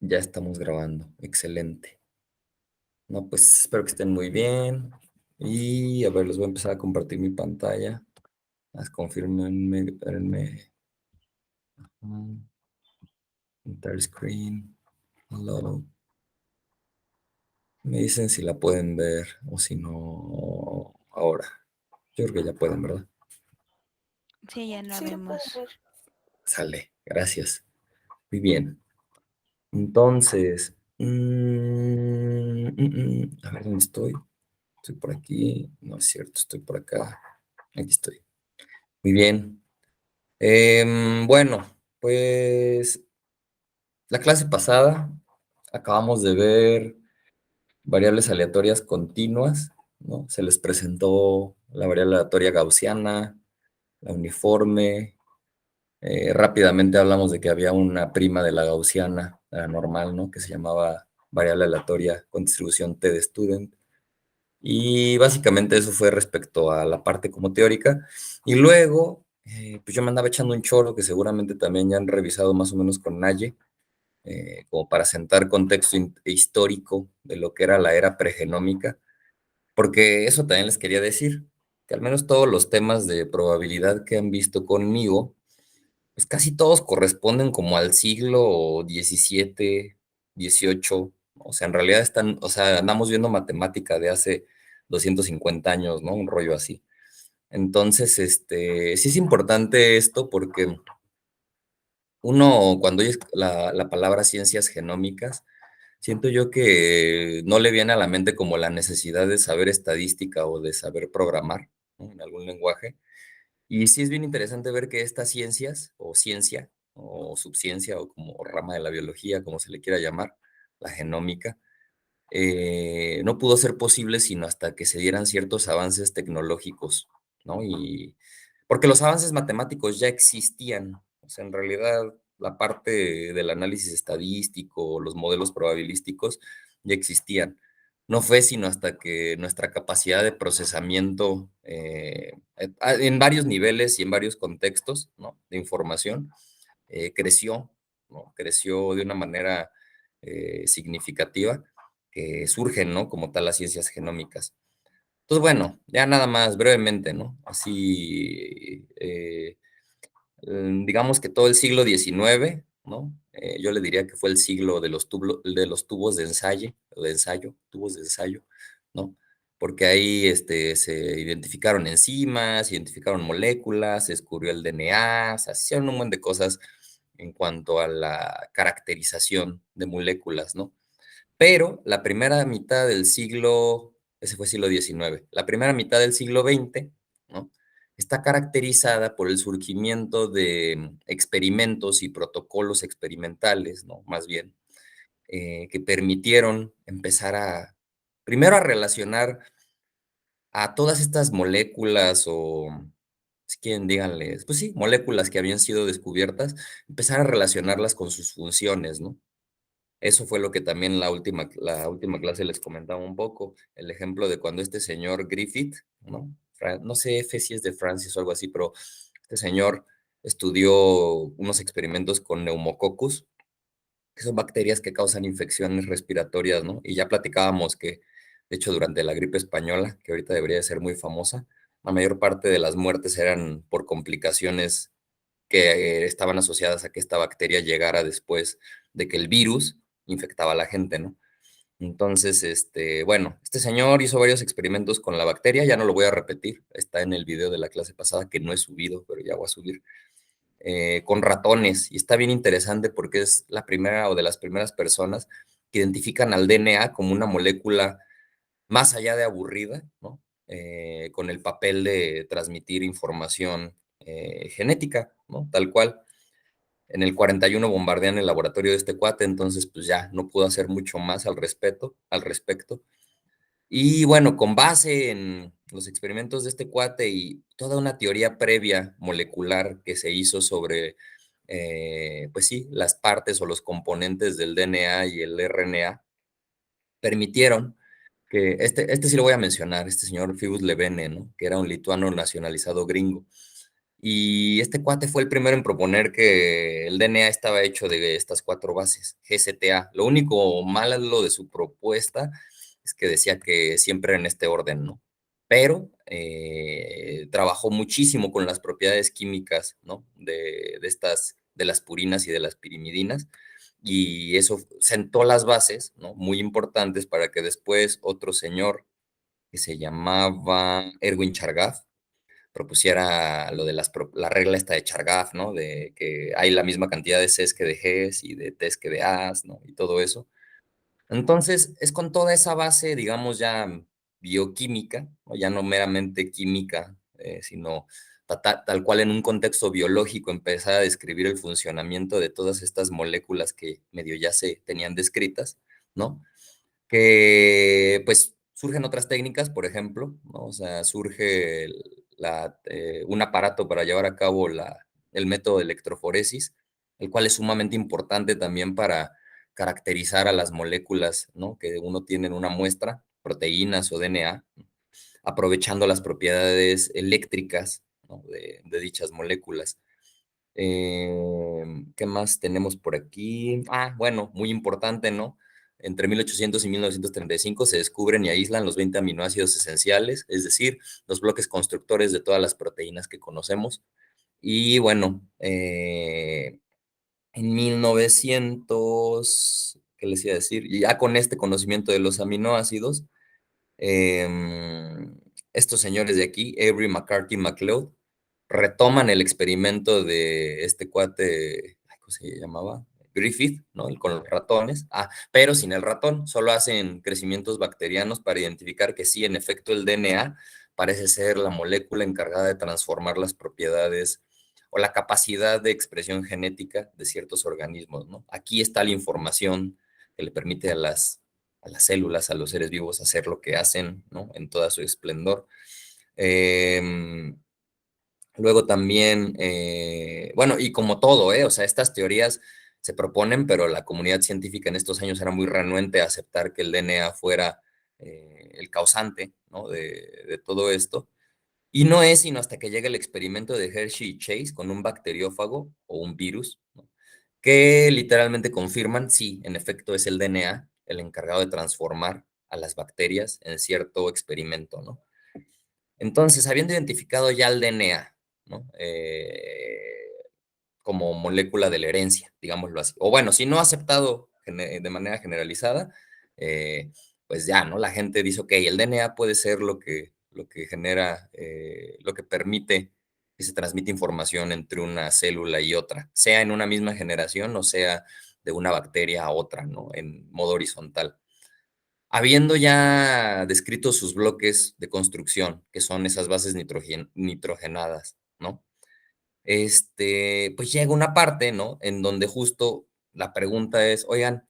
Ya estamos grabando, excelente. No, pues espero que estén muy bien. Y a ver, les voy a empezar a compartir mi pantalla. Confírmenme, espérenme. Entire screen. Hello. Me dicen si la pueden ver o si no ahora. Yo creo que ya pueden, ¿verdad? Sí, ya lo vemos. Sale, gracias. Muy bien. Entonces, a ver dónde estoy. Estoy por aquí. No es cierto, estoy por acá. Aquí estoy. Muy bien. Bueno, pues la clase pasada acabamos de ver variables aleatorias continuas, ¿no? Se les presentó la variable aleatoria gaussiana, la uniforme. Rápidamente hablamos de que había una prima de la gaussiana, la normal, ¿no? Que se llamaba variable aleatoria con distribución T de student. Y básicamente eso fue respecto a la parte como teórica. Y luego, pues yo me andaba echando un choro que seguramente también ya han revisado más o menos con Naye, como para sentar contexto histórico de lo que era la era pregenómica, porque eso también les quería decir, que al menos todos los temas de probabilidad que han visto conmigo, pues casi todos corresponden como al siglo XVII, XVIII, o sea, en realidad están, o sea, andamos viendo matemática de hace 250 años, ¿no? Un rollo así. Entonces, sí es importante esto porque uno, cuando oye la palabra ciencias genómicas, siento yo que no le viene a la mente como la necesidad de saber estadística o de saber programar, ¿no? En algún lenguaje. Y sí es bien interesante ver que estas ciencias, o ciencia, o subciencia, o como rama de la biología, como se le quiera llamar, la genómica, no pudo ser posible sino hasta que se dieran ciertos avances tecnológicos, ¿no? Y porque los avances matemáticos ya existían, o sea, en realidad la parte del análisis estadístico, los modelos probabilísticos ya existían. No fue sino hasta que nuestra capacidad de procesamiento en varios niveles y en varios contextos, ¿no? De información creció, ¿no? Creció de una manera significativa que surgen, ¿no? Como tal las ciencias genómicas. Entonces, bueno, ya nada más brevemente, ¿no? Así, digamos que todo el siglo XIX, ¿no? Yo le diría que fue el siglo de los tubos tubos de ensayo, ¿no? Porque ahí se identificaron enzimas, se identificaron moléculas, se descubrió el DNA, se hicieron un montón de cosas en cuanto a la caracterización de moléculas, ¿no? Pero la primera mitad del siglo, ese fue siglo XIX, la primera mitad del siglo XX, ¿no? Está caracterizada por el surgimiento de experimentos y protocolos experimentales, ¿no? Más bien, que permitieron empezar primero a relacionar a todas estas moléculas o, si quieren, díganles, pues sí, moléculas que habían sido descubiertas, empezar a relacionarlas con sus funciones, ¿no? Eso fue lo que también la última clase les comentaba un poco, el ejemplo de cuando este señor Griffith, ¿no? No sé si es de Francis o algo así, pero este señor estudió unos experimentos con neumococcus, que son bacterias que causan infecciones respiratorias, ¿no? Y ya platicábamos que, de hecho, durante la gripe española, que ahorita debería de ser muy famosa, la mayor parte de las muertes eran por complicaciones que estaban asociadas a que esta bacteria llegara después de que el virus infectaba a la gente, ¿no? Entonces, bueno, este señor hizo varios experimentos con la bacteria, ya no lo voy a repetir, está en el video de la clase pasada que no he subido, pero ya voy a subir, con ratones, y está bien interesante porque es la primera o de las primeras personas que identifican al DNA como una molécula más allá de aburrida, ¿no? Con el papel de transmitir información genética, ¿no? Tal cual. En el 41 bombardean el laboratorio de este cuate, entonces pues ya no pudo hacer mucho más al respecto. Y bueno, con base en los experimentos de este cuate y toda una teoría previa molecular que se hizo sobre, pues sí, las partes o los componentes del DNA y el RNA, permitieron que, este sí lo voy a mencionar, este señor Figus Levene, ¿no? Que era un lituano nacionalizado gringo. Y este cuate fue el primero en proponer que el DNA estaba hecho de estas 4 bases, GCTA. Lo único malo de su propuesta es que decía que siempre en este orden, ¿no? Pero trabajó muchísimo con las propiedades químicas, ¿no? De las purinas y de las pirimidinas, y eso sentó las bases, ¿no? Muy importantes para que después otro señor que se llamaba Erwin Chargaff propusiera lo de la regla esta de Chargaff, ¿no? De que hay la misma cantidad de Cs que de Gs y de Ts que de As, ¿no? Y todo eso. Entonces, es con toda esa base, digamos, ya bioquímica, ¿no? Ya no meramente química, sino tal cual en un contexto biológico empezar a describir el funcionamiento de todas estas moléculas que medio ya se tenían descritas, ¿no? Que pues surgen otras técnicas, por ejemplo, ¿no? O sea, surge un aparato para llevar a cabo el método de electroforesis, el cual es sumamente importante también para caracterizar a las moléculas, ¿no? Que uno tiene en una muestra, proteínas o DNA, aprovechando las propiedades eléctricas, ¿no? de dichas moléculas. ¿Qué más tenemos por aquí? Ah, bueno, muy importante, ¿no? Entre 1800 y 1935 se descubren y aíslan los 20 aminoácidos esenciales, es decir, los bloques constructores de todas las proteínas que conocemos. Y bueno, en 1900, ¿qué les iba a decir? Y ya con este conocimiento de los aminoácidos, estos señores de aquí, Avery, McCarthy y MacLeod, retoman el experimento de este cuate, ¿cómo se llamaba? Griffith, ¿no? Con los ratones. Ah, pero sin el ratón, solo hacen crecimientos bacterianos para identificar que sí, en efecto, el DNA parece ser la molécula encargada de transformar las propiedades o la capacidad de expresión genética de ciertos organismos, ¿no? Aquí está la información que le permite a las células, a los seres vivos, hacer lo que hacen, ¿no? En toda su esplendor. Eh, Luego también, bueno, y como todo, o sea, estas teorías se proponen, pero la comunidad científica en estos años era muy renuente a aceptar que el DNA fuera el causante, ¿no? de todo esto. Y no es sino hasta que llega el experimento de Hershey y Chase con un bacteriófago o un virus, ¿no? Que literalmente confirman, sí, en efecto es el DNA el encargado de transformar a las bacterias en cierto experimento, ¿no? Entonces, habiendo identificado ya el DNA, ¿no? Como molécula de la herencia, digámoslo así. O bueno, si no aceptado de manera generalizada, eh, pues ya, ¿no? La gente dice, ok, el DNA puede ser lo que genera, lo que permite que se transmite información entre una célula y otra, sea en una misma generación o sea de una bacteria a otra, ¿no? En modo horizontal. Habiendo ya descrito sus bloques de construcción, que son esas bases nitrogenadas, ¿no? Pues llega una parte, ¿no? En donde justo la pregunta es, oigan,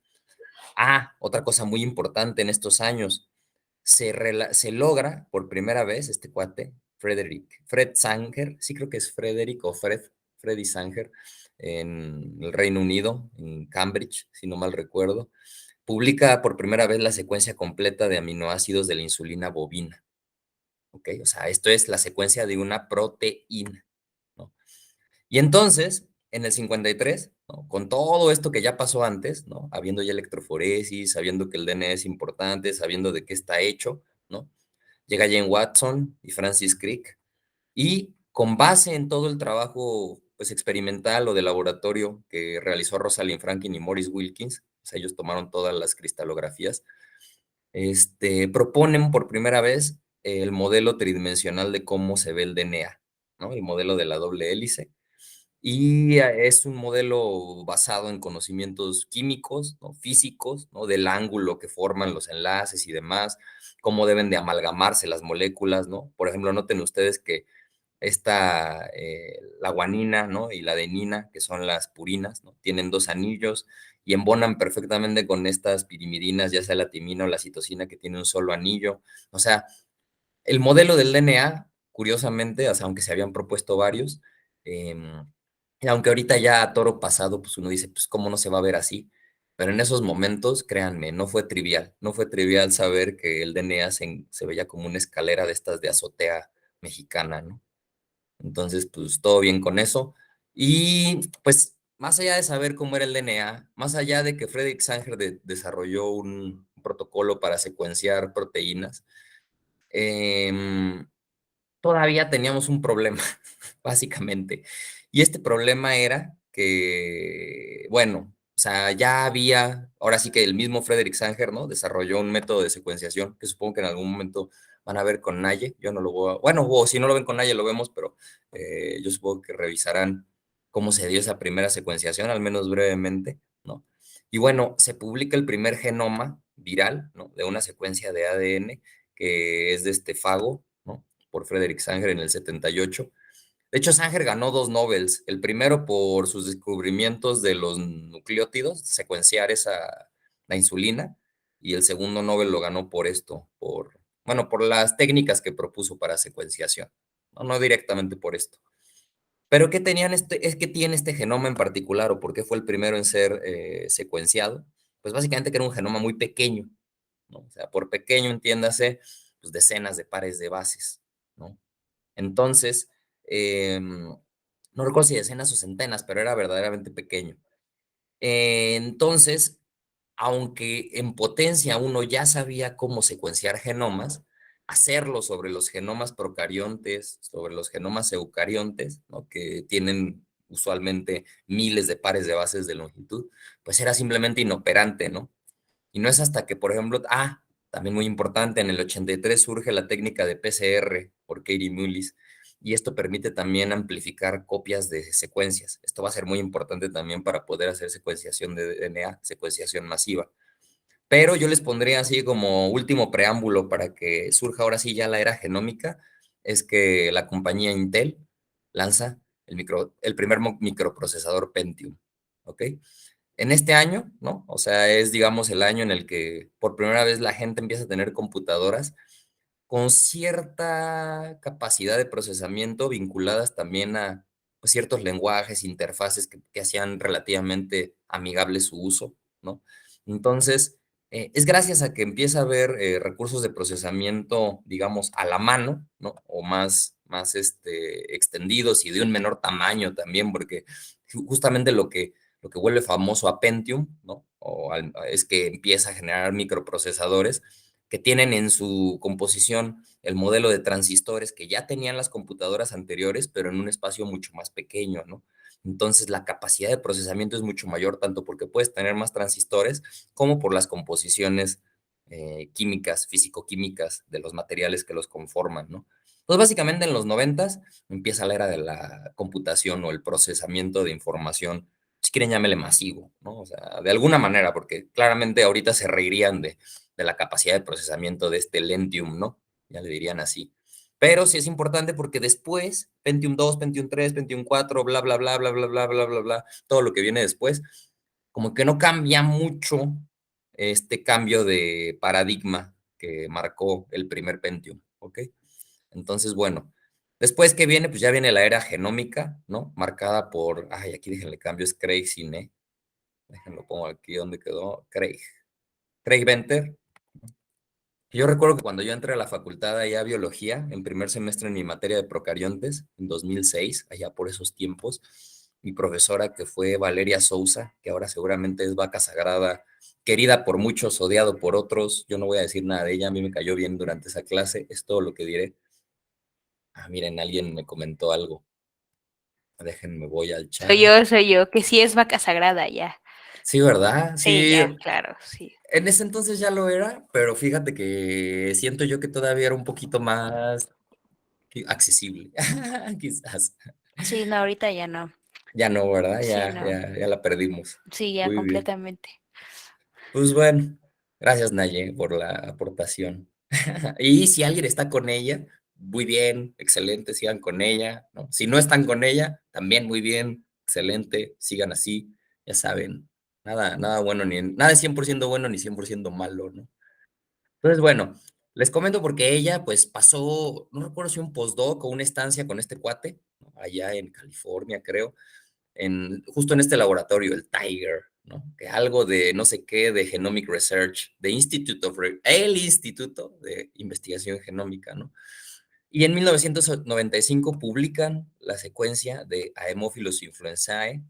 otra cosa muy importante en estos años, se logra por primera vez este cuate, Fred Sanger, sí creo que es Frederick o Freddy Sanger, en el Reino Unido, en Cambridge, si no mal recuerdo, publica por primera vez la secuencia completa de aminoácidos de la insulina bovina, ¿ok? O sea, esto es la secuencia de una proteína, ¿no? Y entonces, en el 53, ¿no? Con todo esto que ya pasó antes, ¿no? Habiendo ya electroforesis, sabiendo que el DNA es importante, sabiendo de qué está hecho, ¿no? Llega Jane Watson y Francis Crick, y con base en todo el trabajo pues, experimental o de laboratorio que realizó Rosalind Franklin y Maurice Wilkins, o sea, ellos tomaron todas las cristalografías, proponen por primera vez el modelo tridimensional de cómo se ve el DNA, ¿no? El modelo de la doble hélice. Y es un modelo basado en conocimientos químicos, ¿no? Físicos, ¿no? Del ángulo que forman los enlaces y demás, cómo deben de amalgamarse las moléculas, ¿no? Por ejemplo, noten ustedes que la guanina, ¿no? Y la adenina, que son las purinas, ¿no? Tienen 2 anillos y embonan perfectamente con estas pirimidinas, ya sea la timina o la citosina, que tiene un solo anillo. O sea, el modelo del DNA, curiosamente, o sea, aunque se habían propuesto varios, y aunque ahorita ya a toro pasado, pues uno dice, pues cómo no se va a ver así, pero en esos momentos, créanme, no fue trivial saber que el DNA se veía como una escalera de estas de azotea mexicana, ¿no? Entonces, pues todo bien con eso. Y pues más allá de saber cómo era el DNA, más allá de que Frederick Sanger desarrolló un protocolo para secuenciar proteínas, em, todavía teníamos un problema, básicamente. Y este problema era que, bueno, o sea, ya había, ahora sí que el mismo Frederick Sanger, ¿no? Desarrolló un método de secuenciación que supongo que en algún momento van a ver con Naye. Yo no lo voy a, bueno, o si no lo ven con Naye, lo vemos, pero yo supongo que revisarán cómo se dio esa primera secuenciación, al menos brevemente, ¿no? Y bueno, se publica el primer genoma viral, ¿no? De una secuencia de ADN que es de este fago, ¿no? Por Frederick Sanger en el 78. De hecho, Sanger ganó 2 Nobels, el primero por sus descubrimientos de los nucleótidos, secuenciar la insulina, y el segundo Nobel lo ganó por esto, bueno, por las técnicas que propuso para secuenciación, no directamente por esto. Pero ¿qué es que tiene este genoma en particular o por qué fue el primero en ser secuenciado? Pues básicamente que era un genoma muy pequeño, ¿no? O sea, por pequeño entiéndase, pues decenas de pares de bases, ¿no? Entonces, no recuerdo si decenas o centenas, pero era verdaderamente pequeño. Entonces, aunque en potencia uno ya sabía cómo secuenciar genomas, hacerlo sobre los genomas procariontes, sobre los genomas eucariontes, ¿no? Que tienen usualmente miles de pares de bases de longitud, pues era simplemente inoperante, ¿no? Y no es hasta que, por ejemplo, también muy importante, en el 83 surge la técnica de PCR por Katie Mullis, y esto permite también amplificar copias de secuencias. Esto va a ser muy importante también para poder hacer secuenciación de DNA, secuenciación masiva. Pero yo les pondría así como último preámbulo para que surja ahora sí ya la era genómica, es que la compañía Intel lanza el primer microprocesador Pentium, ¿ok? En este año, ¿no? O sea, es, digamos, el año en el que por primera vez la gente empieza a tener computadoras con cierta capacidad de procesamiento vinculadas también a pues, ciertos lenguajes, interfaces que hacían relativamente amigable su uso, ¿no? Entonces, es gracias a que empieza a haber recursos de procesamiento, digamos, a la mano, ¿no? O más extendidos y de un menor tamaño también, porque justamente lo que vuelve famoso a Pentium, ¿no? Es que empieza a generar microprocesadores que tienen en su composición el modelo de transistores que ya tenían las computadoras anteriores, pero en un espacio mucho más pequeño, ¿no? Entonces la capacidad de procesamiento es mucho mayor, tanto porque puedes tener más transistores como por las composiciones químicas, físico-químicas de los materiales que los conforman, ¿no? Entonces, básicamente en los 90 empieza la era de la computación o el procesamiento de información, si quieren llámele masivo, ¿no? O sea, de alguna manera, porque claramente ahorita se reirían de la capacidad de procesamiento de este Lentium, ¿no? Ya le dirían así. Pero sí es importante porque después, Pentium 2, Pentium 3, Pentium 4, bla, bla, bla, bla, bla, bla, bla, bla, bla, todo lo que viene después, como que no cambia mucho este cambio de paradigma que marcó el primer Pentium, ¿ok? Entonces, bueno, después que viene, pues ya viene la era genómica, ¿no? Marcada por, aquí déjenle cambio, es Craig Cine, déjenlo pongo aquí donde quedó, Craig Venter. Yo recuerdo que cuando yo entré a la facultad allá biología, en primer semestre en mi materia de procariontes, en 2006, allá por esos tiempos, mi profesora que fue Valeria Sousa, que ahora seguramente es vaca sagrada, querida por muchos, odiado por otros, yo no voy a decir nada de ella, a mí me cayó bien durante esa clase, es todo lo que diré. Miren, alguien me comentó algo, déjenme, voy al chat. Soy yo, que sí es vaca sagrada ya. Sí, ¿verdad? Sí, Sí, ya, claro, sí. en ese entonces ya lo era, pero fíjate que siento yo que todavía era un poquito más accesible, quizás. Sí, no, ahorita ya no. Ya no, ¿verdad? Sí, Ya, no. ya, ya la perdimos. Sí, ya Muy bien. completamente. Pues bueno, gracias Naye por la aportación. Y si alguien está con ella, muy bien, excelente, sigan con ella, ¿no? Si no están con ella, también muy bien, excelente, sigan así, ya saben, nada bueno, nada es 100% bueno ni 100% malo, ¿no? Entonces, bueno, les comento porque ella, pues, pasó, no recuerdo si un postdoc o una estancia con este cuate, ¿no? Allá en California, creo, justo en este laboratorio, el Tiger, ¿no? Que algo de no sé qué, de Genomic Research, el Instituto de Investigación Genómica, ¿no? Y en 1995 publican la secuencia de Haemophilus influenzae,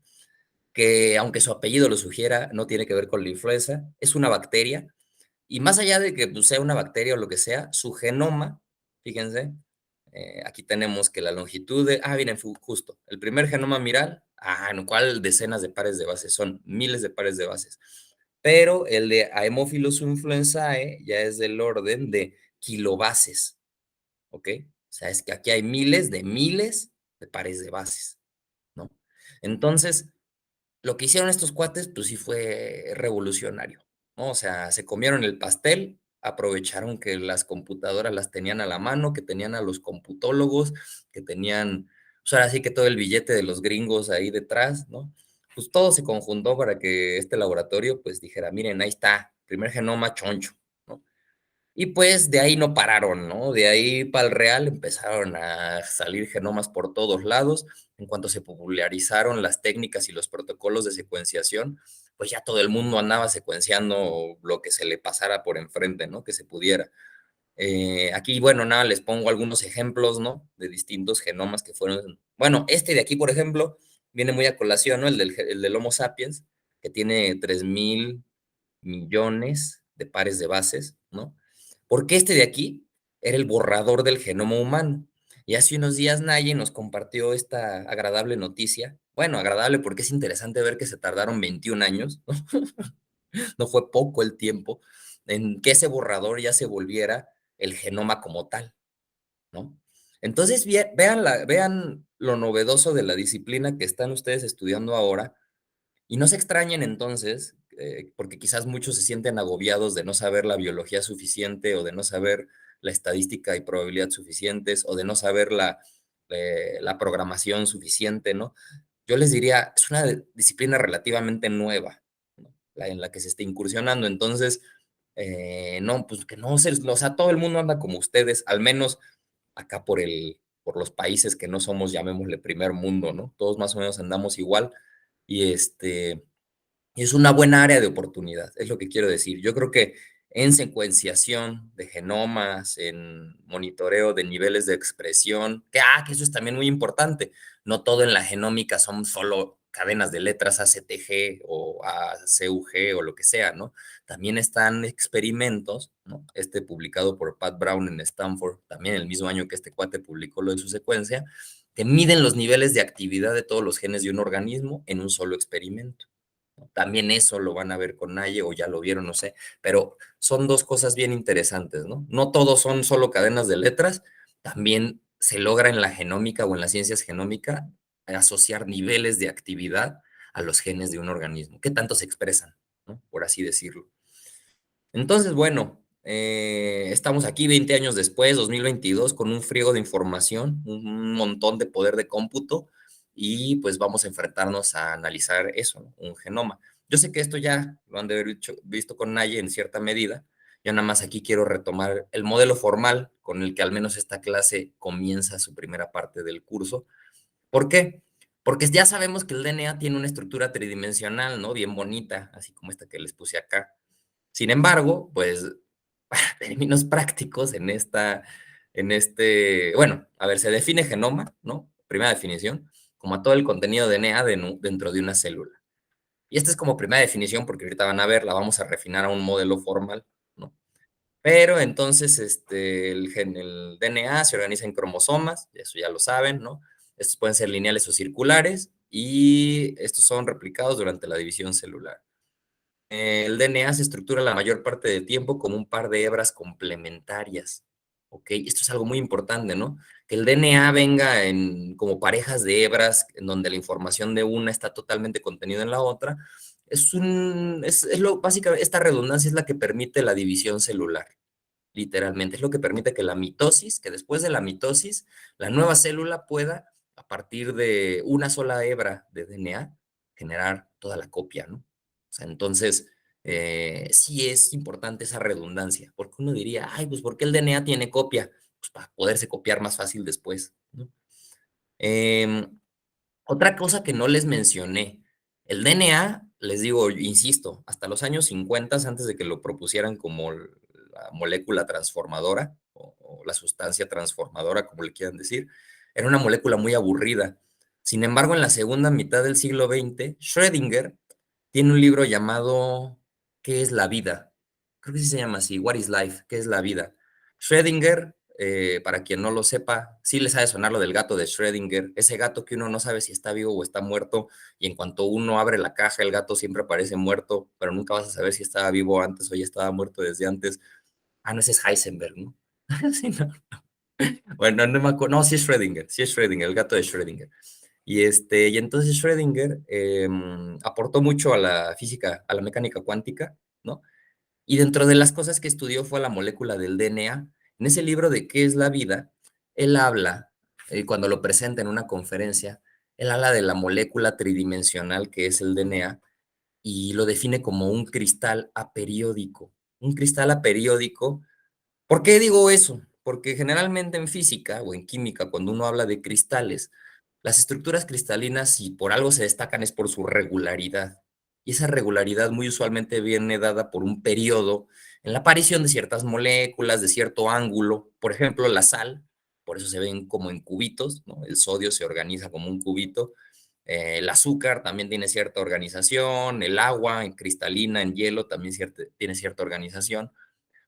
que aunque su apellido lo sugiera, no tiene que ver con la influenza, es una bacteria, y más allá de que pues, sea una bacteria o lo que sea, su genoma, fíjense, aquí tenemos que la longitud de, miren, justo, el primer genoma viral, en el cual decenas de pares de bases, son miles de pares de bases, pero el de Haemophilus influenzae ya es del orden de kilobases, ¿ok? O sea, es que aquí hay miles de pares de bases, ¿no? Entonces, lo que hicieron estos cuates, pues sí fue revolucionario, ¿no? O sea, se comieron el pastel, aprovecharon que las computadoras las tenían a la mano, que tenían a los computólogos, que tenían, pues ahora sí que todo el billete de los gringos ahí detrás, ¿no? Pues todo se conjuntó para que este laboratorio, pues dijera, miren, ahí está, primer genoma choncho, ¿no? Y pues de ahí no pararon, ¿no? De ahí para el real empezaron a salir genomas por todos lados. En cuanto se popularizaron las técnicas y los protocolos de secuenciación, pues ya todo el mundo andaba secuenciando lo que se le pasara por enfrente, ¿no? Que se pudiera. Aquí, bueno, nada, les pongo algunos ejemplos, ¿no? De distintos genomas que fueron. Bueno, este de aquí, por ejemplo, viene muy a colación, ¿no? El del Homo sapiens, que tiene 3.000 millones de pares de bases, ¿no? Porque este de aquí era el borrador del genoma humano. Y hace unos días Naye nos compartió esta agradable noticia. Bueno, agradable porque es interesante ver que se tardaron 21 años, ¿no? No fue poco el tiempo en que ese borrador ya se volviera el genoma como tal, ¿no? Entonces, vean lo novedoso de la disciplina que están ustedes estudiando ahora y no se extrañen entonces, porque quizás muchos se sienten agobiados de no saber la biología suficiente o de no saber la estadística y probabilidad suficientes o de no saber la programación suficiente, ¿no? Yo les diría, es una disciplina relativamente nueva, ¿no? En la que se está incursionando. Entonces, no, pues que no se, o sea, todo el mundo anda como ustedes, al menos acá por los países que no somos, llamémosle primer mundo, ¿no? Todos más o menos andamos igual y es una buena área de oportunidad, es lo que quiero decir. Yo creo que en secuenciación de genomas, en monitoreo de niveles de expresión, que eso es también muy importante. No todo en la genómica son solo cadenas de letras ACTG o ACUG o lo que sea, ¿no? También están experimentos, ¿no? Este publicado por Pat Brown en Stanford, también el mismo año que este cuate publicó lo de su secuencia, que miden los niveles de actividad de todos los genes de un organismo en un solo experimento. También eso lo van a ver con Naye o ya lo vieron, no sé, pero son dos cosas bien interesantes, ¿no? No todos son solo cadenas de letras, también se logra en la genómica o en las ciencias genómicas asociar niveles de actividad a los genes de un organismo, qué tanto se expresan, ¿no? Por así decirlo. Entonces, bueno, estamos aquí 20 años después, 2022, con un friego de información, un montón de poder de cómputo, y pues vamos a enfrentarnos a analizar eso, ¿no? Un genoma. Yo sé que esto ya lo han de haber visto con Naye en cierta medida. Yo nada más aquí quiero retomar el modelo formal con el que al menos esta clase comienza su primera parte del curso. ¿Por qué? Porque ya sabemos que el DNA tiene una estructura tridimensional, ¿no? Bien bonita, así como esta que les puse acá. Sin embargo, pues, para términos prácticos bueno, a ver, se define genoma, ¿no? Primera definición, como a todo el contenido de DNA dentro de una célula. Y esta es como primera definición, porque ahorita van a ver, la vamos a refinar a un modelo formal, ¿no? Pero entonces, el DNA se organiza en cromosomas, eso ya lo saben, ¿no? Estos pueden ser lineales o circulares, y estos son replicados durante la división celular. El DNA se estructura la mayor parte del tiempo como un par de hebras complementarias. ¿Ok? Esto es algo muy importante, ¿no? Que el DNA venga como parejas de hebras en donde la información de una está totalmente contenida en la otra. Básicamente, esta redundancia es la que permite la división celular, literalmente. Es lo que permite que que después de la mitosis, la nueva célula pueda, a partir de una sola hebra de DNA, generar toda la copia, ¿no? O sea, entonces, sí es importante esa redundancia, porque uno diría, ay, pues ¿por qué el DNA tiene copia? Pues para poderse copiar más fácil después, ¿no? Em, Otra cosa que no les mencioné, el DNA, les digo, insisto, hasta los años 50, antes de que lo propusieran como la molécula transformadora o la sustancia transformadora, como le quieran decir, era una molécula muy aburrida. Sin embargo, en la segunda mitad del siglo XX, Schrödinger tiene un libro llamado ¿Qué es la vida? Creo que sí se llama así, What is Life? ¿Qué es la vida? Schrödinger, para quien no lo sepa, sí les ha de sonar lo del gato de Schrödinger, ese gato que uno no sabe si está vivo o está muerto, y en cuanto uno abre la caja, el gato siempre aparece muerto, pero nunca vas a saber si estaba vivo antes o ya estaba muerto desde antes. Ah, no, ese es Heisenberg, ¿no? Sí, no. Bueno, no me acuerdo, no, sí es Schrödinger, el gato de Schrödinger. Y entonces Schrödinger aportó mucho a la física, a la mecánica cuántica, ¿no? Y dentro de las cosas que estudió fue la molécula del DNA. En ese libro de ¿Qué es la vida? Él habla, cuando lo presenta en una conferencia, él habla de la molécula tridimensional que es el DNA y lo define como un cristal aperiódico. Un cristal aperiódico. ¿Por qué digo eso? Porque generalmente en física o en química, cuando uno habla de cristales, las estructuras cristalinas, si por algo se destacan, es por su regularidad. Y esa regularidad muy usualmente viene dada por un periodo en la aparición de ciertas moléculas, de cierto ángulo. Por ejemplo, la sal, por eso se ven como en cubitos, ¿no? El sodio se organiza como un cubito. El azúcar también tiene cierta organización. El agua en cristalina, en hielo, también tiene cierta organización.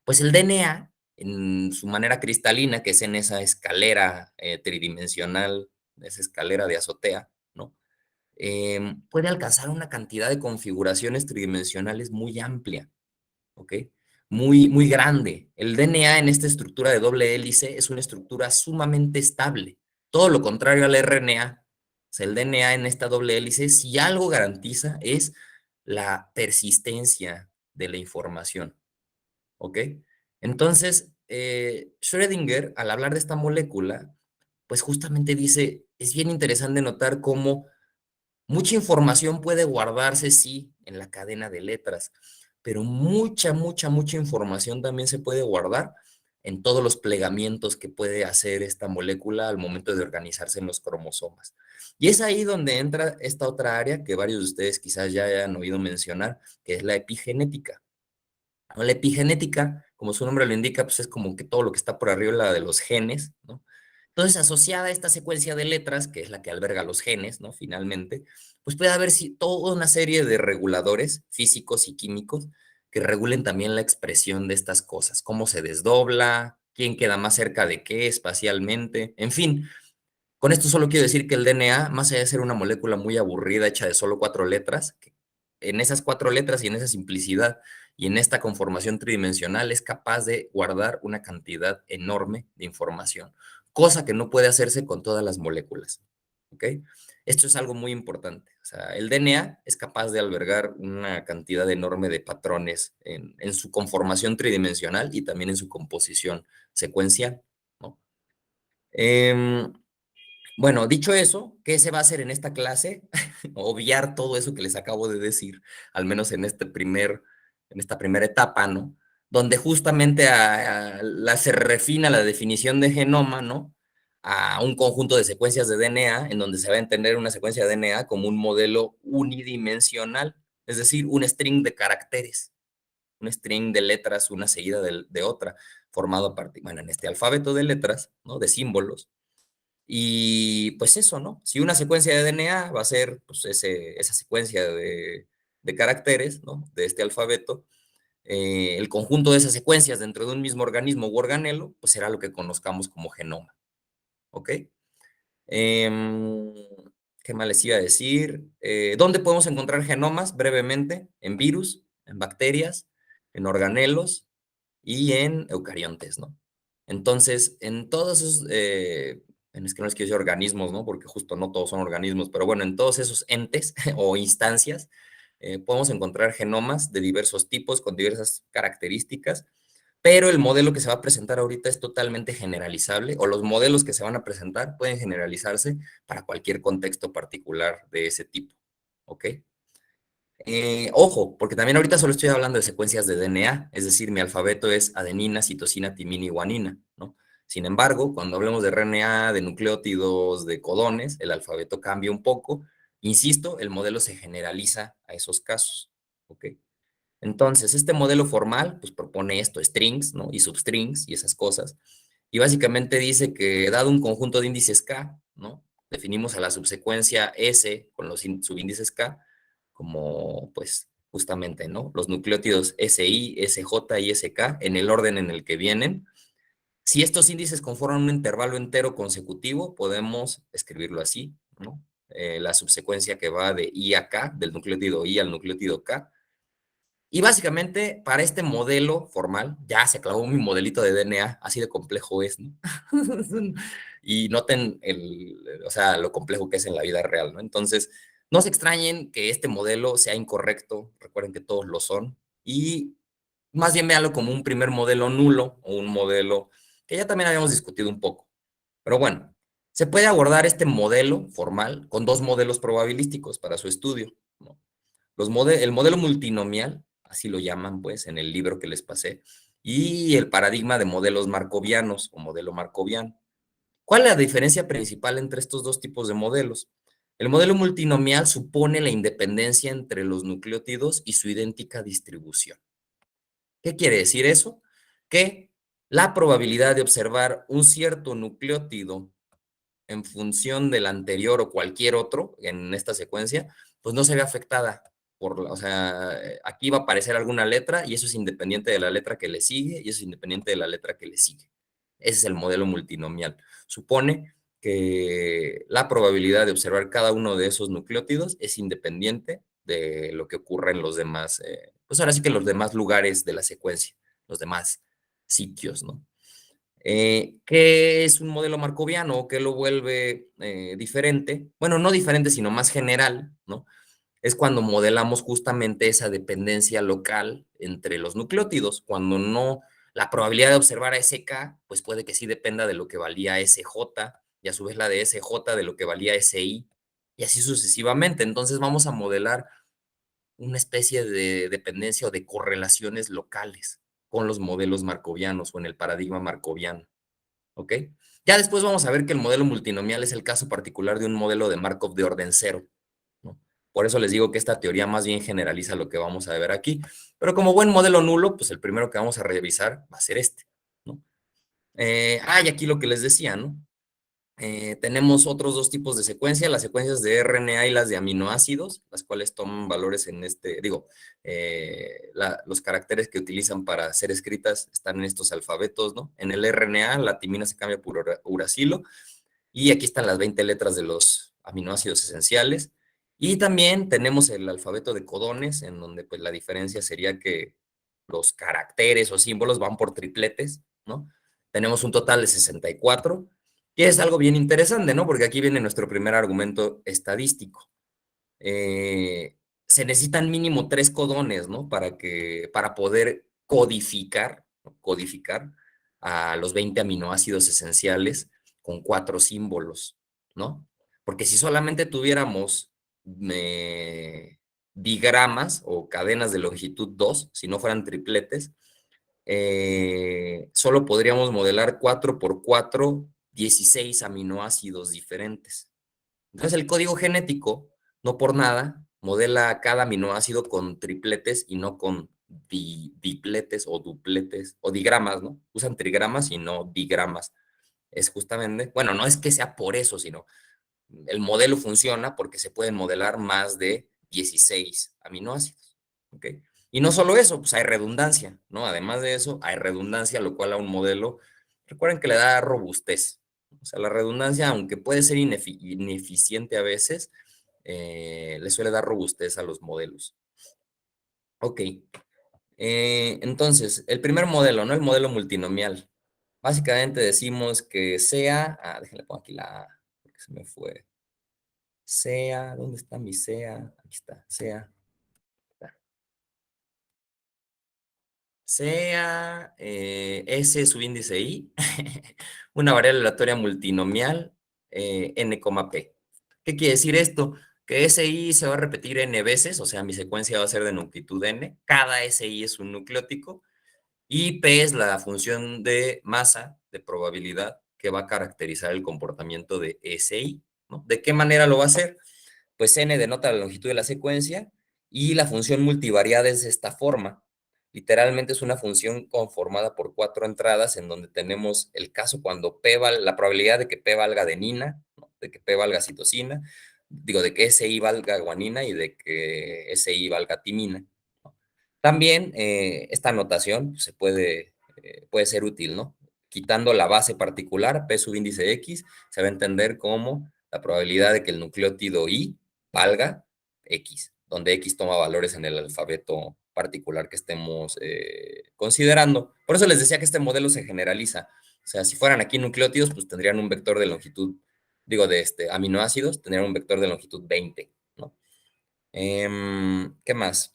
Pues el DNA, en su manera cristalina, que es en esa escalera tridimensional, esa escalera de azotea, ¿no? Puede alcanzar una cantidad de configuraciones tridimensionales muy amplia, ¿ok? Muy, muy grande. El DNA en esta estructura de doble hélice es una estructura sumamente estable. Todo lo contrario al RNA. O sea, el DNA en esta doble hélice, si algo garantiza, es la persistencia de la información. ¿Ok? Entonces, Schrödinger, al hablar de esta molécula, pues justamente dice, es bien interesante notar cómo mucha información puede guardarse, sí, en la cadena de letras, pero mucha información también se puede guardar en todos los plegamientos que puede hacer esta molécula al momento de organizarse en los cromosomas. Y es ahí donde entra esta otra área que varios de ustedes quizás ya hayan oído mencionar, que es la epigenética. ¿No? La epigenética, como su nombre lo indica, pues es como que todo lo que está por arriba de los genes, ¿no? Entonces, asociada a esta secuencia de letras, que es la que alberga los genes, ¿no? Finalmente, pues puede haber toda una serie de reguladores físicos y químicos que regulen también la expresión de estas cosas, cómo se desdobla, quién queda más cerca de qué espacialmente, en fin. Con esto solo quiero decir que el DNA, más allá de ser una molécula muy aburrida hecha de solo 4 letras, en esas 4 letras y en esa simplicidad y en esta conformación tridimensional es capaz de guardar una cantidad enorme de información, cosa que no puede hacerse con todas las moléculas. ¿Ok? Esto es algo muy importante. O sea, el DNA es capaz de albergar una cantidad enorme de patrones en su conformación tridimensional y también en su composición secuencial, ¿no? Em, bueno, dicho eso, ¿qué se va a hacer en esta clase? Obviar todo eso que les acabo de decir, al menos en esta primera etapa, ¿no? Donde justamente se refina la definición de genoma, ¿no? A un conjunto de secuencias de DNA, en donde se va a entender una secuencia de DNA como un modelo unidimensional, es decir, un string de caracteres, un string de letras, una seguida de otra, formado a partir, bueno, en este alfabeto de letras, ¿no? De símbolos y pues eso, ¿no? Si una secuencia de DNA va a ser pues, esa secuencia de caracteres, ¿no? De este alfabeto, el conjunto de esas secuencias dentro de un mismo organismo u organelo, pues será lo que conozcamos como genoma, ¿ok? Em, ¿Qué más les iba a decir? ¿Dónde podemos encontrar genomas? Brevemente, en virus, en bacterias, en organelos y en eucariontes, ¿no? Entonces, en todos esos, es que no les quiero decir organismos, ¿no? Porque justo no todos son organismos, pero bueno, en todos esos entes o instancias podemos encontrar genomas de diversos tipos, con diversas características, pero el modelo que se va a presentar ahorita es totalmente generalizable, o los modelos que se van a presentar pueden generalizarse para cualquier contexto particular de ese tipo, ¿ok? Ojo, porque también ahorita solo estoy hablando de secuencias de DNA, es decir, mi alfabeto es adenina, citosina, timina y guanina, ¿no? Sin embargo, cuando hablemos de RNA, de nucleótidos, de codones, el alfabeto cambia un poco. Insisto, el modelo se generaliza a esos casos, ¿ok? Entonces, este modelo formal, pues propone esto, strings, ¿no? Y substrings y esas cosas. y básicamente dice que dado un conjunto de índices K, ¿no? Definimos a la subsecuencia S con los subíndices K como, pues, justamente, ¿no? Los nucleótidos SI, SJ y SK en el orden en el que vienen. Si estos índices conforman un intervalo entero consecutivo, podemos escribirlo así, ¿no? La subsecuencia que va de I a K, del nucleótido I al nucleótido K. Y básicamente, para este modelo formal, ya se clavó mi modelito de DNA, así de complejo es, ¿no? Y noten o sea, lo complejo que es en la vida real, ¿no? Entonces, no se extrañen que este modelo sea incorrecto, recuerden que todos lo son, y más bien véanlo como un primer modelo nulo o un modelo que ya también habíamos discutido un poco. Pero bueno, se puede abordar este modelo formal con dos modelos probabilísticos para su estudio, ¿no? El modelo multinomial, así lo llaman pues en el libro que les pasé, y el paradigma de modelos marcovianos o modelo marcoviano. ¿Cuál es la diferencia principal entre estos dos tipos de modelos? El modelo multinomial supone la independencia entre los nucleótidos y su idéntica distribución. ¿Qué quiere decir eso? Que la probabilidad de observar un cierto nucleótido en función del anterior o cualquier otro en esta secuencia, pues no se ve afectada o sea, aquí va a aparecer alguna letra y eso es independiente de la letra que le sigue y eso es independiente de la letra que le sigue. Ese es el modelo multinomial. Supone que la probabilidad de observar cada uno de esos nucleótidos es independiente de lo que ocurra en los demás, pues ahora sí que los demás lugares de la secuencia, los demás sitios, ¿no? ¿Qué es un modelo marcoviano? ¿Qué lo vuelve diferente? Bueno, no diferente, sino más general, ¿no? Es cuando modelamos justamente esa dependencia local entre los nucleótidos. Cuando no, la probabilidad de observar a SK, pues puede que sí dependa de lo que valía SJ, y a su vez la de SJ de lo que valía SI, y así sucesivamente. Entonces vamos a modelar una especie de dependencia o de correlaciones locales con los modelos marcovianos o en el paradigma marcoviano. ¿Ok? Ya después vamos a ver que el modelo multinomial es el caso particular de un modelo de Markov de orden cero, ¿no? Por eso les digo que esta teoría más bien generaliza lo que vamos a ver aquí. Pero como buen modelo nulo, pues el primero que vamos a revisar va a ser este, ¿no? Y aquí lo que les decía, ¿no? Tenemos otros dos tipos de secuencias, las secuencias de RNA y las de aminoácidos, las cuales toman valores en los caracteres que utilizan para ser escritas están en estos alfabetos, ¿no? En el RNA la timina se cambia por uracilo y aquí están las 20 letras de los aminoácidos esenciales. Y también tenemos el alfabeto de codones, en donde pues la diferencia sería que los caracteres o símbolos van por tripletes, ¿no? Tenemos un total de 64, que es algo bien interesante, ¿no? Porque aquí viene nuestro primer argumento estadístico. Se necesitan mínimo 3 codones, ¿no? Para poder codificar, ¿no? Codificar a los 20 aminoácidos esenciales con 4 símbolos, ¿no? Porque si solamente tuviéramos digramas o cadenas de longitud 2, si no fueran tripletes, solo podríamos modelar 4 por 4, 16 aminoácidos diferentes. Entonces el código genético, no por nada, modela cada aminoácido con tripletes y no con dipletes o dupletes o digramas, ¿no? Usan trigramas y no digramas. Es justamente, bueno, no es que sea por eso, sino el modelo funciona porque se pueden modelar más de 16 aminoácidos, ¿ok? Y no solo eso, pues hay redundancia, ¿no? Además de eso, hay redundancia, lo cual a un modelo, recuerden que le da robustez. O sea, la redundancia, aunque puede ser ineficiente a veces, le suele dar robustez a los modelos. Ok, entonces, el primer modelo, ¿no? El modelo multinomial. Básicamente decimos que sea, déjenle pongo aquí la A, porque se me fue. Sea, ¿dónde está mi sea? Aquí está, sea. Sea S subíndice I, una variable aleatoria multinomial n, p. ¿Qué quiere decir esto? Que SI se va a repetir n veces, o sea, mi secuencia va a ser de longitud n. Cada SI es un nucleótico y P es la función de masa, de probabilidad, que va a caracterizar el comportamiento de SI, ¿no? ¿De qué manera lo va a hacer? Pues n denota la longitud de la secuencia y la función multivariada es de esta forma. Literalmente es una función conformada por 4 entradas en donde tenemos el caso cuando la probabilidad de que P valga adenina, ¿no? De que P valga citosina, digo, de que SI valga guanina y de que SI valga timina. También esta notación puede ser útil, ¿no? Quitando la base particular, P subíndice X, se va a entender como la probabilidad de que el nucleótido I valga X, donde X toma valores en el alfabeto particular que estemos considerando. Por eso les decía que este modelo se generaliza. O sea, si fueran aquí nucleótidos, pues tendrían un vector de longitud, digo, de aminoácidos, tendrían un vector de longitud 20, ¿no? ¿Qué más?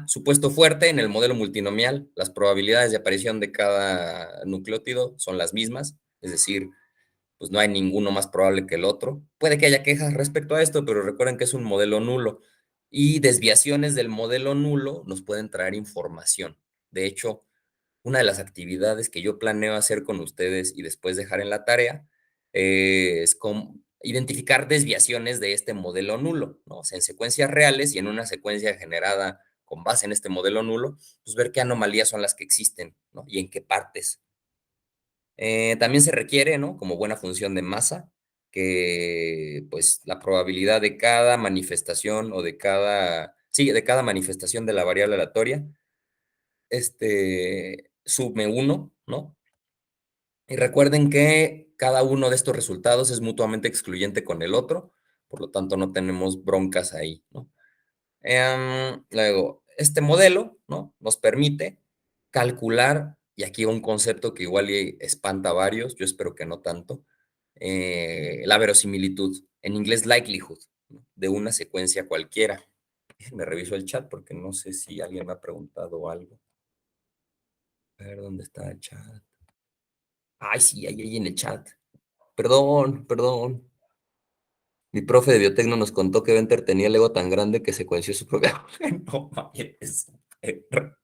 Supuesto fuerte, en el modelo multinomial, las probabilidades de aparición de cada nucleótido son las mismas, es decir, pues no hay ninguno más probable que el otro. Puede que haya quejas respecto a esto, pero recuerden que es un modelo nulo y desviaciones del modelo nulo nos pueden traer información. De hecho, una de las actividades que yo planeo hacer con ustedes y después dejar en la tarea es identificar desviaciones de este modelo nulo, ¿no? O sea, en secuencias reales y en una secuencia generada con base en este modelo nulo, pues ver qué anomalías son las que existen, ¿no? Y en qué partes. También se requiere, ¿no? Como buena función de masa, que pues la probabilidad de cada manifestación o de cada manifestación de la variable aleatoria sume uno, ¿no? Y recuerden que cada uno de estos resultados es mutuamente excluyente con el otro, por lo tanto no tenemos broncas ahí, ¿no? Luego, este modelo, ¿no? Nos permite calcular, y aquí un concepto que igual y espanta a varios, yo espero que no tanto, la verosimilitud, en inglés likelihood, ¿no? De una secuencia cualquiera. Me reviso el chat porque no sé si alguien me ha preguntado algo. A ver, ¿dónde está el chat? Ay, sí, ahí en el chat. Perdón, perdón. Mi profe de biotecno nos contó que Venter tenía el ego tan grande que secuenció su propia. No mames, es un perro.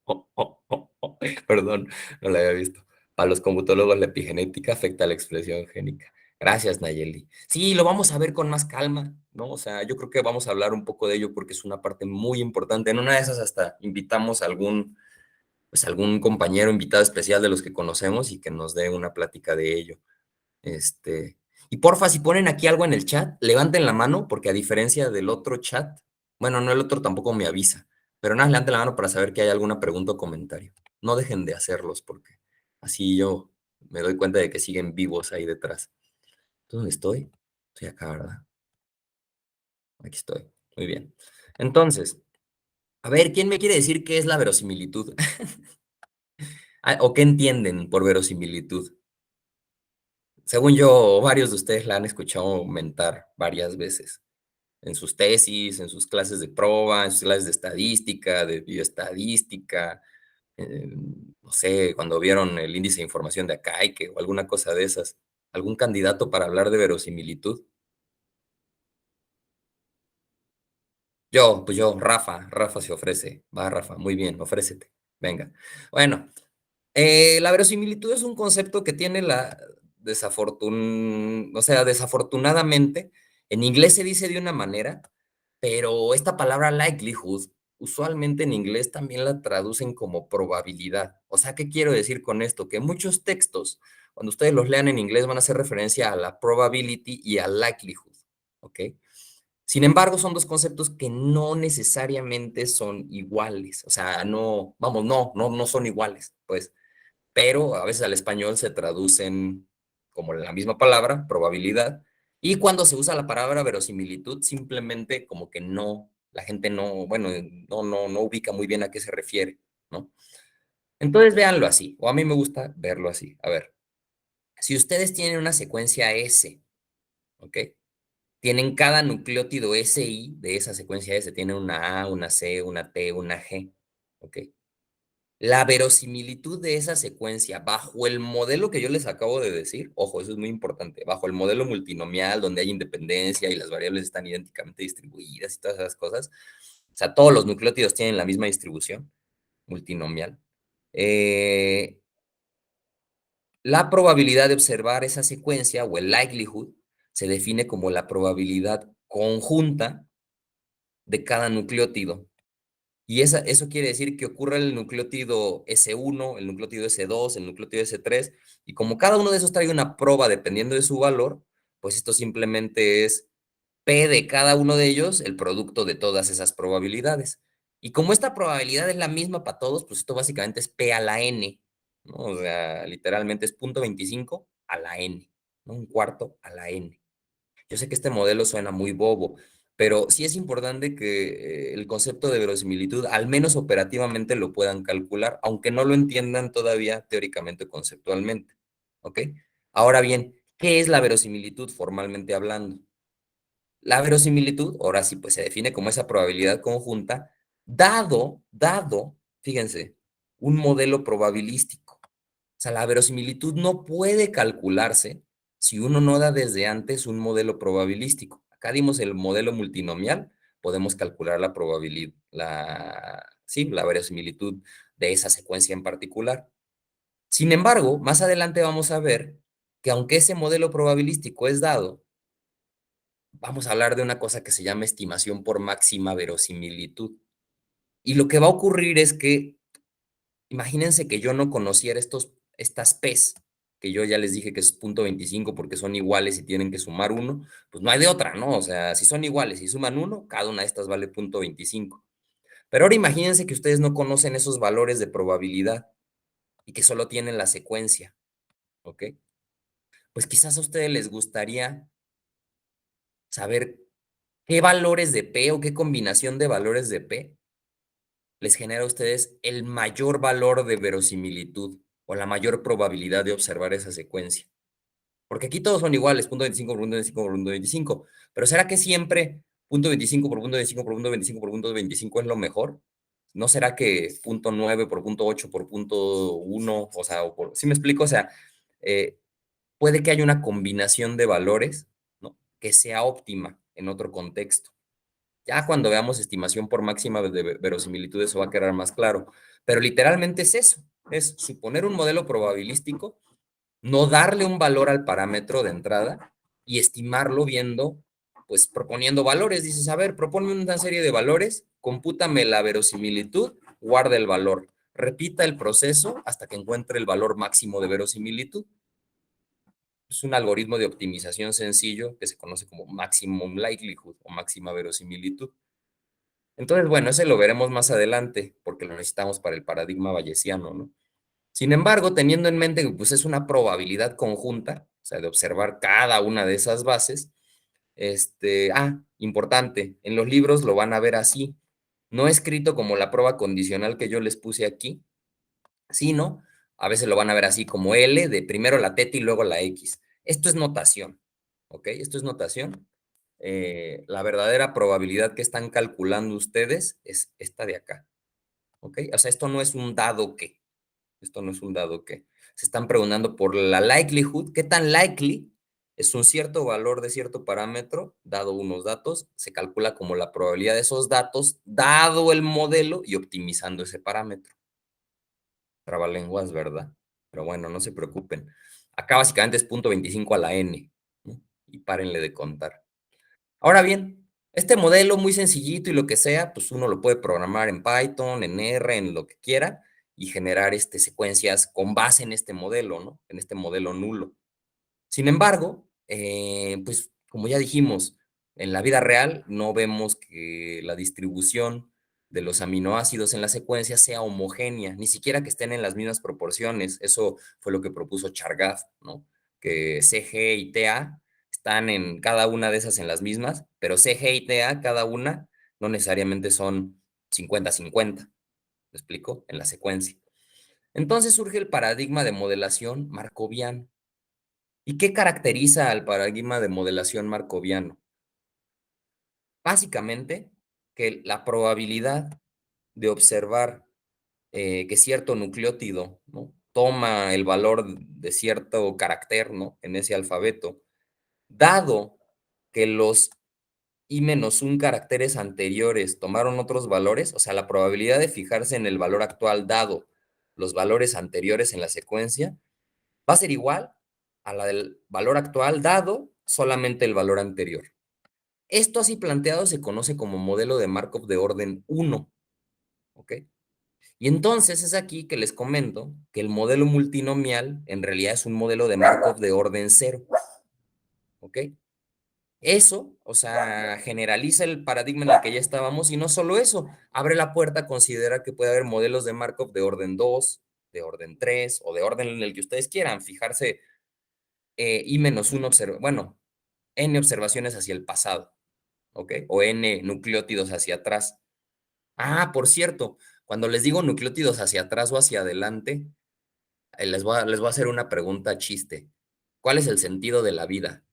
Perdón, no lo había visto. A los computólogos la epigenética afecta a la expresión génica. Gracias, Nayeli. Sí, lo vamos a ver con más calma, ¿no? O sea, yo creo que vamos a hablar un poco de ello porque es una parte muy importante. En una de esas hasta invitamos a algún compañero invitado especial de los que conocemos y que nos dé una plática de ello. Este, y porfa, si ponen aquí algo en el chat, levanten la mano, porque a diferencia del otro chat, bueno, no, el otro tampoco me avisa, pero nada, levanten la mano para saber que hay alguna pregunta o comentario. No dejen de hacerlos, porque así yo me doy cuenta de que siguen vivos ahí detrás. ¿Dónde estoy? Estoy acá, ¿verdad? Aquí estoy. Muy bien. Entonces, a ver, ¿quién me quiere decir qué es la verosimilitud? ¿O qué entienden por verosimilitud? Según yo, varios de ustedes la han escuchado mentar varias veces en sus tesis, en sus clases de prueba, en sus clases de estadística, de bioestadística, no sé, cuando vieron el índice de información de Akaike o alguna cosa de esas. ¿Algún candidato para hablar de verosimilitud? Pues yo, Rafa se ofrece. Va, Rafa, muy bien, ofrécete. Venga. Bueno, la verosimilitud es un concepto que tiene desafortunadamente, en inglés se dice de una manera, pero esta palabra likelihood, usualmente en inglés también la traducen como probabilidad. O sea, ¿qué quiero decir con esto? Que muchos textos, cuando ustedes los lean en inglés, van a hacer referencia a la probability y a likelihood, ¿ok? Sin embargo, son dos conceptos que no necesariamente son iguales. O sea, no, vamos, no son iguales, pues, pero a veces al español se traducen como la misma palabra, probabilidad, y cuando se usa la palabra verosimilitud, simplemente como que no, la gente no, bueno, no ubica muy bien a qué se refiere, ¿no? Entonces véanlo así, o a mí me gusta verlo así. A ver, si ustedes tienen una secuencia S, ¿ok? Tienen cada nucleótido SI de esa secuencia S, tienen una A, una C, una T, una G, ¿ok? La verosimilitud de esa secuencia bajo el modelo que yo les acabo de decir, ojo, eso es muy importante, bajo el modelo multinomial donde hay independencia y las variables están idénticamente distribuidas y todas esas cosas, o sea, todos los nucleótidos tienen la misma distribución multinomial. La probabilidad de observar esa secuencia o el likelihood se define como la probabilidad conjunta de cada nucleótido Y eso quiere decir que ocurre el nucleótido S1, el nucleótido S2, el nucleótido S3, y como cada uno de esos trae una proba dependiendo de su valor, pues esto simplemente es P de cada uno de ellos, el producto de todas esas probabilidades. Y como esta probabilidad es la misma para todos, pues esto básicamente es P a la N, ¿no? O sea, literalmente es 0.25 a la N, ¿no? Un cuarto a la N. Yo sé que este modelo suena muy bobo, pero sí es importante que el concepto de verosimilitud, al menos operativamente, lo puedan calcular, aunque no lo entiendan todavía teóricamente o conceptualmente. ¿Ok? Ahora bien, ¿qué es la verosimilitud formalmente hablando? La verosimilitud, ahora sí, pues se define como esa probabilidad conjunta, fíjense, un modelo probabilístico. O sea, la verosimilitud no puede calcularse si uno no da desde antes un modelo probabilístico. Acá dimos el modelo multinomial, podemos calcular la probabilidad, sí, la verosimilitud de esa secuencia en particular. Sin embargo, más adelante vamos a ver que aunque ese modelo probabilístico es dado, vamos a hablar de una cosa que se llama estimación por máxima verosimilitud. Y lo que va a ocurrir es que, imagínense que yo no conociera estas P's, que yo ya les dije que es 0.25 porque son iguales y tienen que sumar uno, pues no hay de otra, ¿no? O sea, si son iguales y suman uno, cada una de estas vale 0.25. Pero ahora imagínense que ustedes no conocen esos valores de probabilidad y que solo tienen la secuencia, ¿ok? Pues quizás a ustedes les gustaría saber qué valores de P o qué combinación de valores de P les genera a ustedes el mayor valor de verosimilitud o la mayor probabilidad de observar esa secuencia. Porque aquí todos son iguales, 0.25 por 0.25 por 0.25. Pero ¿será que siempre 0.25 por 0.25 por 0.25 por 0.25 es lo mejor? ¿No será que 0.9 por 0.8 por 0.1? O sea, ¿sí me explico? O sea, eh, puede que haya una combinación de valores, ¿no? Que sea óptima en otro contexto. Ya cuando veamos estimación por máxima de verosimilitud, eso va a quedar más claro. Pero literalmente es eso, es suponer un modelo probabilístico, no darle un valor al parámetro de entrada y estimarlo viendo, pues proponiendo valores. Dices, a ver, proponme una serie de valores, compútame la verosimilitud, guarda el valor, repita el proceso hasta que encuentre el valor máximo de verosimilitud. Es un algoritmo de optimización sencillo que se conoce como maximum likelihood o máxima verosimilitud. Entonces, bueno, ese lo veremos más adelante, porque lo necesitamos para el paradigma bayesiano, ¿no? Sin embargo, teniendo en mente que pues, es una probabilidad conjunta, o sea, de observar cada una de esas bases, importante, en los libros lo van a ver así, no escrito como la prueba condicional que yo les puse aquí, sino a veces lo van a ver así como L, de primero la teta y luego la X. Esto es notación, ¿ok? Esto es notación. La verdadera probabilidad que están calculando ustedes es esta de acá, ¿ok? O sea, esto no es un dado que, esto no es un dado que. Se están preguntando por la likelihood, ¿qué tan likely es un cierto valor de cierto parámetro, dado unos datos? Se calcula como la probabilidad de esos datos, dado el modelo y optimizando ese parámetro. Trabalenguas, ¿verdad? Pero bueno, no se preocupen. Acá básicamente es 0.25 a la n, ¿no? Y párenle de contar. Ahora bien, este modelo muy sencillito y lo que sea, pues uno lo puede programar en Python, en R, en lo que quiera, y generar secuencias con base en este modelo, ¿no? En este modelo nulo. Sin embargo, pues como ya dijimos, en la vida real no vemos que la distribución de los aminoácidos en la secuencia sea homogénea, ni siquiera que estén en las mismas proporciones. Eso fue lo que propuso Chargaff, ¿no? Que CG y TA están en cada una de esas en las mismas, pero CG y TA cada una no necesariamente son 50-50, ¿me explico? En la secuencia. Entonces surge el paradigma de modelación markoviano. ¿Y qué caracteriza al paradigma de modelación markoviano? Básicamente, que la probabilidad de observar que cierto nucleótido, ¿no? Toma el valor de cierto carácter, ¿no? En ese alfabeto, dado que los I-1 caracteres anteriores tomaron otros valores, o sea, la probabilidad de fijarse en el valor actual dado los valores anteriores en la secuencia, va a ser igual a la del valor actual dado solamente el valor anterior. Esto así planteado se conoce como modelo de Markov de orden 1. ¿ok? Y entonces es aquí que les comento que el modelo multinomial en realidad es un modelo de Markov de orden cero, ¿ok? Eso, o sea, generaliza el paradigma en el que ya estábamos y no solo eso, abre la puerta a considerar que puede haber modelos de Markov de orden 2, de orden 3 o de orden en el que ustedes quieran, fijarse I-1, bueno, n observaciones hacia el pasado, ¿ok? O n nucleótidos hacia atrás. Ah, por cierto, cuando les digo nucleótidos hacia atrás o hacia adelante, les voy a hacer una pregunta chiste. ¿Cuál es el sentido de la vida?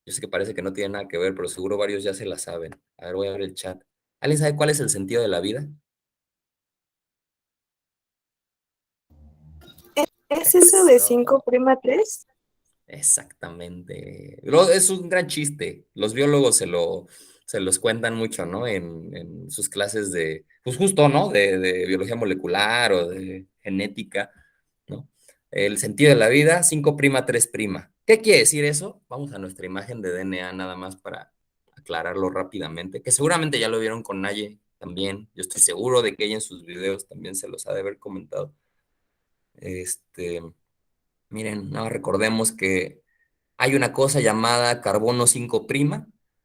Yo sé que parece que no tiene nada que ver, pero seguro varios ya se la saben. A ver, voy a ver el chat. ¿Alguien sabe cuál es el sentido de la vida? ¿Es eso de Eso. 5'3"? Exactamente. Es un gran chiste. Los biólogos se los cuentan mucho, ¿no? En sus clases de, pues justo, ¿no? De biología molecular o de genética, ¿no? El sentido de la vida, 5'3'. ¿Qué quiere decir eso? Vamos a nuestra imagen de DNA nada más para aclararlo rápidamente, que seguramente ya lo vieron con Naye también. Yo estoy seguro de que ella en sus videos también se los ha de haber comentado. Este, miren, no recordemos que hay una cosa llamada carbono 5'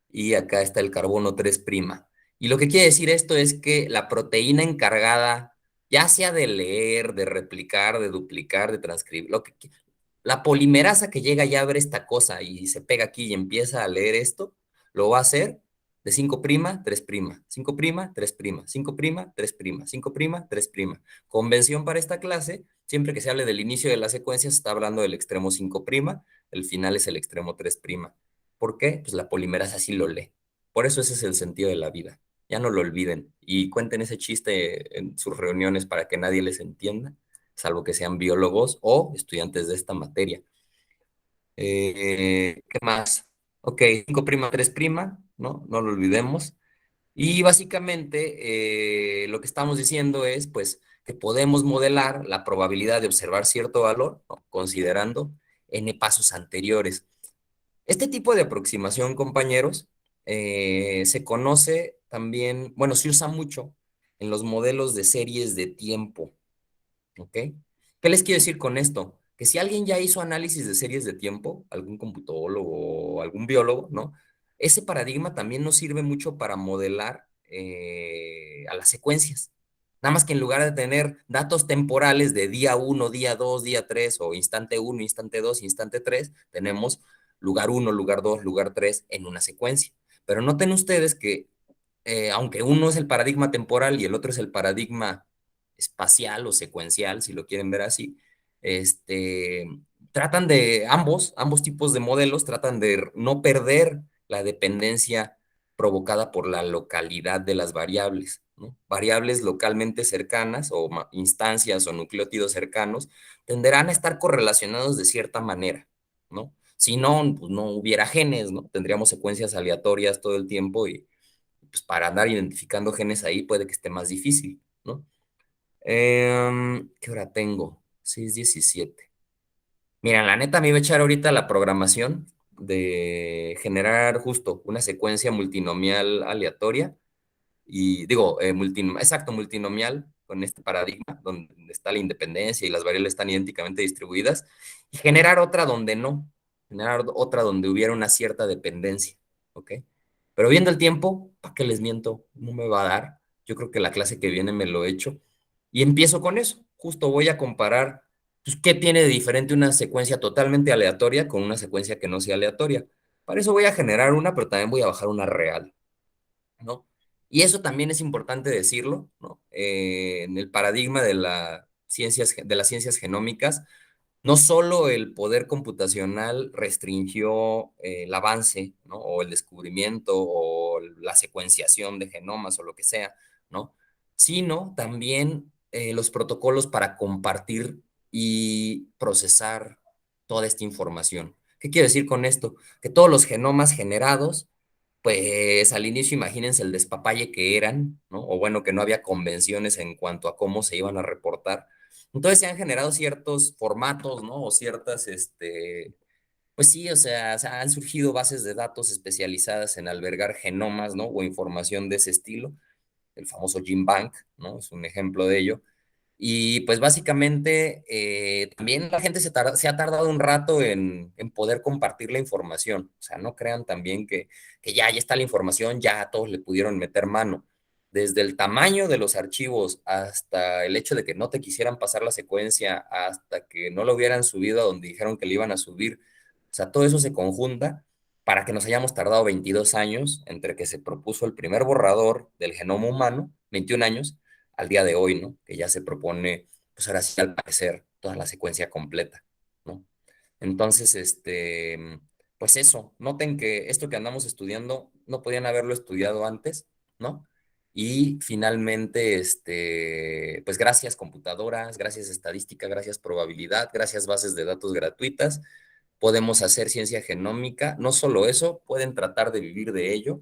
y acá está el carbono 3'. Y lo que quiere decir esto es que la proteína encargada, ya sea de leer, de replicar, de duplicar, de transcribir, la polimerasa que llega y abre esta cosa y se pega aquí y empieza a leer esto, lo va a hacer de 5', 3', 5', 3', 5', 3', 5', 3'. Convención para esta clase, siempre que se hable del inicio de la secuencia, se está hablando del extremo 5', el final es el extremo 3'. ¿Por qué? Pues la polimerasa así lo lee. Por eso ese es el sentido de la vida. Ya no lo olviden y cuenten ese chiste en sus reuniones para que nadie les entienda, salvo que sean biólogos o estudiantes de esta materia. ¿Qué más? Ok, 5', 3', ¿no? No lo olvidemos. Y básicamente lo que estamos diciendo es, pues, que podemos modelar la probabilidad de observar cierto valor, ¿no? Considerando n pasos anteriores. Este tipo de aproximación, compañeros, se conoce también, bueno, se usa mucho en los modelos de series de tiempo. ¿Ok? ¿Qué les quiero decir con esto? Que si alguien ya hizo análisis de series de tiempo, algún computólogo o algún biólogo, ¿no? Ese paradigma también nos sirve mucho para modelar a las secuencias. Nada más que en lugar de tener datos temporales de día uno, día 2, día 3 o instante uno, instante 2, instante 3, tenemos lugar uno, lugar 2, lugar 3 en una secuencia. Pero noten ustedes que aunque uno es el paradigma temporal y el otro es el paradigma espacial o secuencial, si lo quieren ver así, este, tratan de, ambos tipos de modelos tratan de no perder la dependencia provocada por la localidad de las variables, ¿no? Variables localmente cercanas o instancias o nucleótidos cercanos tenderán a estar correlacionados de cierta manera, ¿no? Si no, pues no hubiera genes, ¿no? Tendríamos secuencias aleatorias todo el tiempo y pues para andar identificando genes ahí puede que esté más difícil, ¿no? ¿Qué hora tengo? 6:17. Mira, la neta me iba a echar ahorita la programación de generar justo una secuencia multinomial aleatoria y digo, exacto, multinomial con este paradigma donde está la independencia y las variables están idénticamente distribuidas y generar otra donde no, generar otra donde hubiera una cierta dependencia, ¿ok? Pero viendo el tiempo, ¿para qué les miento? No me va a dar. Yo creo que la clase que viene me lo he hecho. Y empiezo con eso. Justo voy a comparar, pues, qué tiene de diferente una secuencia totalmente aleatoria con una secuencia que no sea aleatoria. Para eso voy a generar una, pero también voy a bajar una real, ¿no? Y eso también es importante decirlo, ¿no? En el paradigma de las ciencias genómicas, no solo el poder computacional restringió el avance, ¿no? O el descubrimiento o la secuenciación de genomas o lo que sea, ¿no? Sino también los protocolos para compartir y procesar toda esta información. ¿Qué quiero decir con esto? Que todos los genomas generados, pues al inicio imagínense el despapalle que eran, ¿no? O bueno, que no había convenciones en cuanto a cómo se iban a reportar. Entonces se han generado ciertos formatos, ¿no? O ciertas, pues sí, o sea, han surgido bases de datos especializadas en albergar genomas, ¿no? O información de ese estilo. el famoso GenBank, ¿no? Es un ejemplo de ello. Y pues básicamente también la gente se ha tardado un rato en poder compartir la información. O sea, no crean también que ya está la información, ya todos le pudieron meter mano. Desde el tamaño de los archivos hasta el hecho de que no te quisieran pasar la secuencia, hasta que no lo hubieran subido a donde dijeron que le iban a subir. O sea, todo eso se conjunta para que nos hayamos tardado 22 años entre que se propuso el primer borrador del genoma humano, 21 años, al día de hoy, ¿no? Que ya se propone, pues ahora sí, al parecer, toda la secuencia completa, ¿no? Entonces, pues eso, noten que esto que andamos estudiando no podían haberlo estudiado antes, ¿no? Y finalmente, pues gracias computadoras, gracias estadística, gracias probabilidad, gracias bases de datos gratuitas, podemos hacer ciencia genómica. No solo eso, pueden tratar de vivir de ello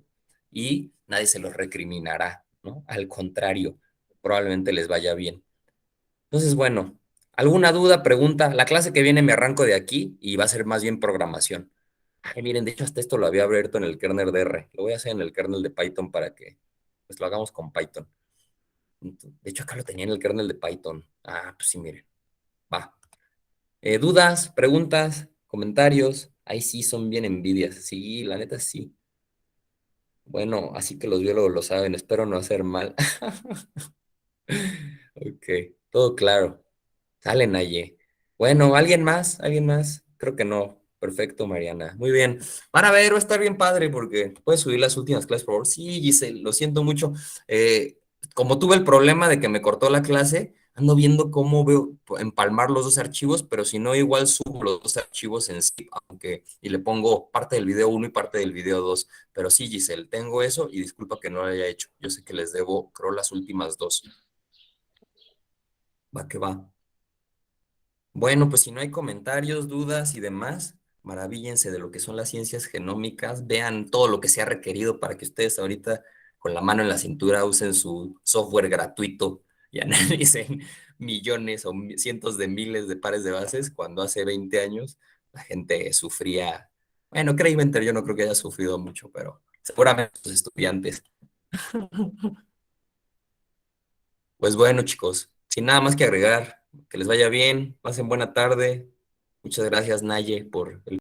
y nadie se los recriminará, ¿no? Al contrario, probablemente les vaya bien. Entonces, bueno, ¿alguna duda, pregunta? La clase que viene me arranco de aquí y va a ser más bien programación. Ay, miren, de hecho hasta esto lo había abierto en el kernel de R. Lo voy a hacer en el kernel de Python para que pues lo hagamos con Python. De hecho acá lo tenía en el kernel de Python. Ah, pues sí, miren. Va. ¿Dudas, preguntas, comentarios? Ahí sí son bien envidias. Sí, la neta sí. Bueno, así que los biólogos lo saben. Espero no hacer mal. Ok, todo claro. Sale, Naye. Bueno, ¿alguien más? ¿Alguien más? Creo que no. Perfecto, Mariana. Muy bien. Van a ver, va a estar bien padre porque puedes subir las últimas clases, por favor. Sí, Giselle, lo siento mucho. Como tuve el problema de que me cortó la clase, ando viendo cómo veo empalmar los dos archivos, pero si no, igual subo los dos archivos en zip, aunque, y le pongo parte del video 1 y parte del video 2. Pero sí, Giselle, tengo eso y disculpa que no lo haya hecho. Yo sé que les debo, creo, las últimas dos. Va que va. Bueno, pues si no hay comentarios, dudas y demás, maravíllense de lo que son las ciencias genómicas, vean todo lo que se ha requerido para que ustedes ahorita con la mano en la cintura usen su software gratuito y analicen millones o cientos de miles de pares de bases, cuando hace 20 años la gente sufría, bueno, Craig yo no creo que haya sufrido mucho, pero seguramente los estudiantes. Pues bueno, chicos, sin nada más que agregar, que les vaya bien, pasen buena tarde. Muchas gracias, Naye, por el